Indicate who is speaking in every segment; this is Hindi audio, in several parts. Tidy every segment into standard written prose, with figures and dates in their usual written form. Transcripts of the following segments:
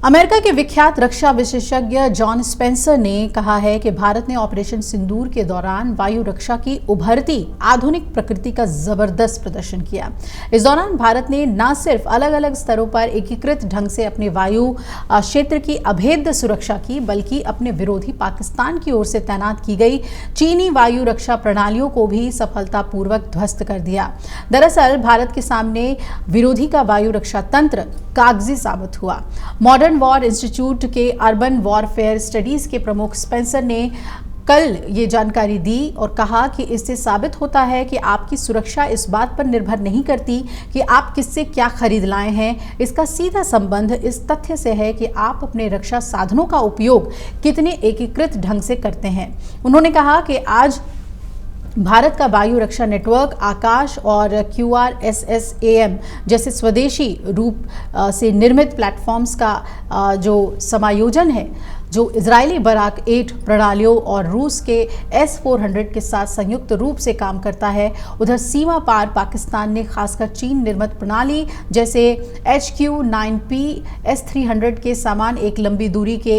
Speaker 1: अमेरिका के विख्यात रक्षा विशेषज्ञ जॉन स्पेंसर ने कहा है कि भारत ने ऑपरेशन सिंदूर के दौरान वायु रक्षा की उभरती आधुनिक प्रकृति का जबरदस्त प्रदर्शन किया। इस दौरान भारत ने न सिर्फ अलग अलग स्तरों पर एकीकृत ढंग से अपने वायु क्षेत्र की अभेद्य सुरक्षा की, बल्कि अपने विरोधी पाकिस्तान की ओर से तैनात की गई चीनी वायु रक्षा प्रणालियों को भी सफलतापूर्वक ध्वस्त कर दिया। दरअसल भारत के सामने विरोधी का वायु रक्षा तंत्र कागजी साबित हुआ। मॉडर्न वॉर इंस्टीट्यूट के अर्बन वॉरफेयर स्टडीज के प्रमुख स्पेंसर ने कल ये जानकारी दी और कहा कि इससे साबित होता है कि आपकी सुरक्षा इस बात पर निर्भर नहीं करती कि आप किससे क्या खरीद लाए हैं। इसका सीधा संबंध इस तथ्य से है कि आप अपने रक्षा साधनों का उपयोग कितने एकीकृत ढंग से करते हैं। उन्होंने कहा कि आज भारत का वायु रक्षा नेटवर्क आकाश और QRSSAM जैसे स्वदेशी रूप से निर्मित प्लेटफॉर्म्स का जो समायोजन है, जो इजरायली बराक 8 प्रणालियों और रूस के S-400 के साथ संयुक्त रूप से काम करता है। उधर सीमा पार पाकिस्तान ने खासकर चीन निर्मित प्रणाली जैसे HQ-9P S-300 के समान एक लंबी दूरी के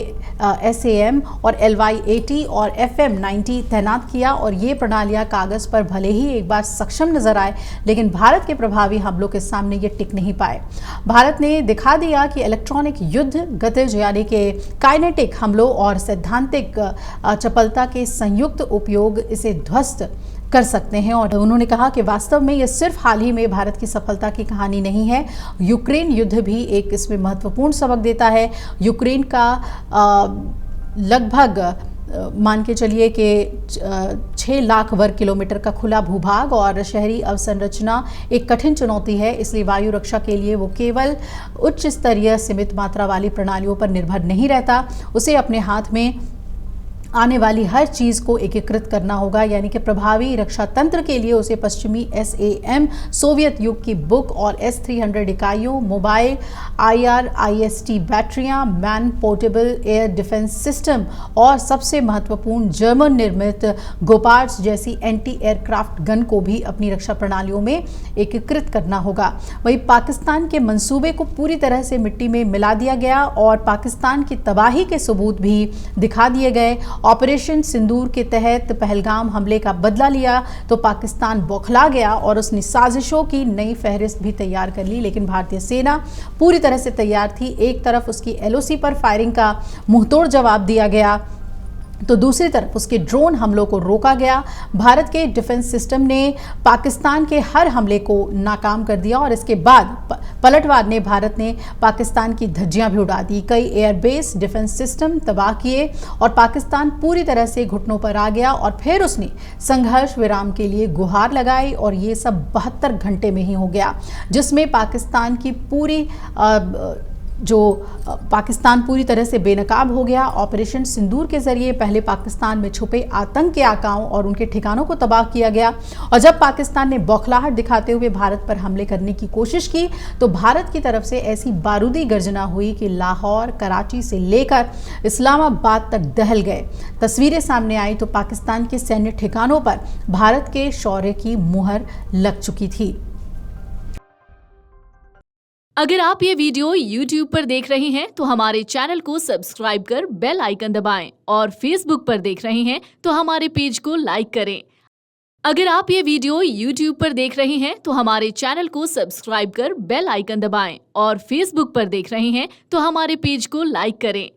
Speaker 1: SAM और LY-80 और FM-90 तैनात किया और ये प्रणालियां कागज पर भले ही एक बार सक्षम नजर आए, लेकिन भारत के प्रभावी हमलों के सामने ये टिक नहीं पाए। भारत ने दिखा दिया कि इलेक्ट्रॉनिक युद्ध गतिज यानी कि काइनेटिक हमलों और सैद्धांतिक चपलता के संयुक्त उपयोग इसे ध्वस्त कर सकते हैं। और उन्होंने कहा कि वास्तव में यह सिर्फ हाल ही में भारत की सफलता की कहानी नहीं है, यूक्रेन युद्ध भी एक इसमें महत्वपूर्ण सबक देता है। यूक्रेन का लगभग मान के चलिए कि 6 लाख वर्ग किलोमीटर का खुला भूभाग और शहरी अवसंरचना एक कठिन चुनौती है। इसलिए वायु रक्षा के लिए वो केवल उच्च स्तरीय सीमित मात्रा वाली प्रणालियों पर निर्भर नहीं रहता, उसे अपने हाथ में आने वाली हर चीज़ को एकीकृत करना होगा। यानी कि प्रभावी रक्षा तंत्र के लिए उसे पश्चिमी SAM सोवियत युग की बुक और S-300 इकाइयों, मोबाइल IR-IST बैटरियां, man portable air defence system और सबसे महत्वपूर्ण जर्मन निर्मित गोपार्ड्स जैसी एंटी एयरक्राफ्ट गन को भी अपनी रक्षा प्रणालियों में एकीकृत करना होगा। वहीं पाकिस्तान के मंसूबे को पूरी तरह से मिट्टी में मिला दिया गया और पाकिस्तान की तबाही के सबूत भी दिखा दिए गए। ऑपरेशन सिंदूर के तहत पहलगाम हमले का बदला लिया तो पाकिस्तान बौखला गया और उसने साजिशों की नई फहरिस्त भी तैयार कर ली, लेकिन भारतीय सेना पूरी तरह से तैयार थी। एक तरफ उसकी LOC पर फायरिंग का मुंहतोड़ जवाब दिया गया तो दूसरी तरफ उसके ड्रोन हमलों को रोका गया। भारत के डिफेंस सिस्टम ने पाकिस्तान के हर हमले को नाकाम कर दिया और इसके बाद पलटवार ने भारत ने पाकिस्तान की धज्जियां भी उड़ा दी। कई एयरबेस डिफेंस सिस्टम तबाह किए और पाकिस्तान पूरी तरह से घुटनों पर आ गया और फिर उसने संघर्ष विराम के लिए गुहार लगाई और ये सब 72 घंटे में ही हो गया, जिसमें पाकिस्तान पूरी तरह से बेनकाब हो गया। ऑपरेशन सिंदूर के जरिए पहले पाकिस्तान में छुपे आतंक के आकाओं और उनके ठिकानों को तबाह किया गया और जब पाकिस्तान ने बौखलाहट दिखाते हुए भारत पर हमले करने की कोशिश की तो भारत की तरफ से ऐसी बारूदी गर्जना हुई कि लाहौर, कराची से लेकर इस्लामाबाद तक दहल गए। तस्वीरें सामने आई तो पाकिस्तान के सैन्य ठिकानों पर भारत के शौर्य की मुहर लग चुकी थी।
Speaker 2: अगर आप ये वीडियो YouTube पर देख रहे हैं तो हमारे चैनल को सब्सक्राइब कर बेल आइकन दबाएं और Facebook पर देख रहे हैं तो हमारे पेज को लाइक करें। अगर आप ये वीडियो YouTube पर देख रहे हैं तो हमारे चैनल को सब्सक्राइब कर बेल आइकन दबाएं और Facebook पर देख रहे हैं तो हमारे पेज को लाइक करें।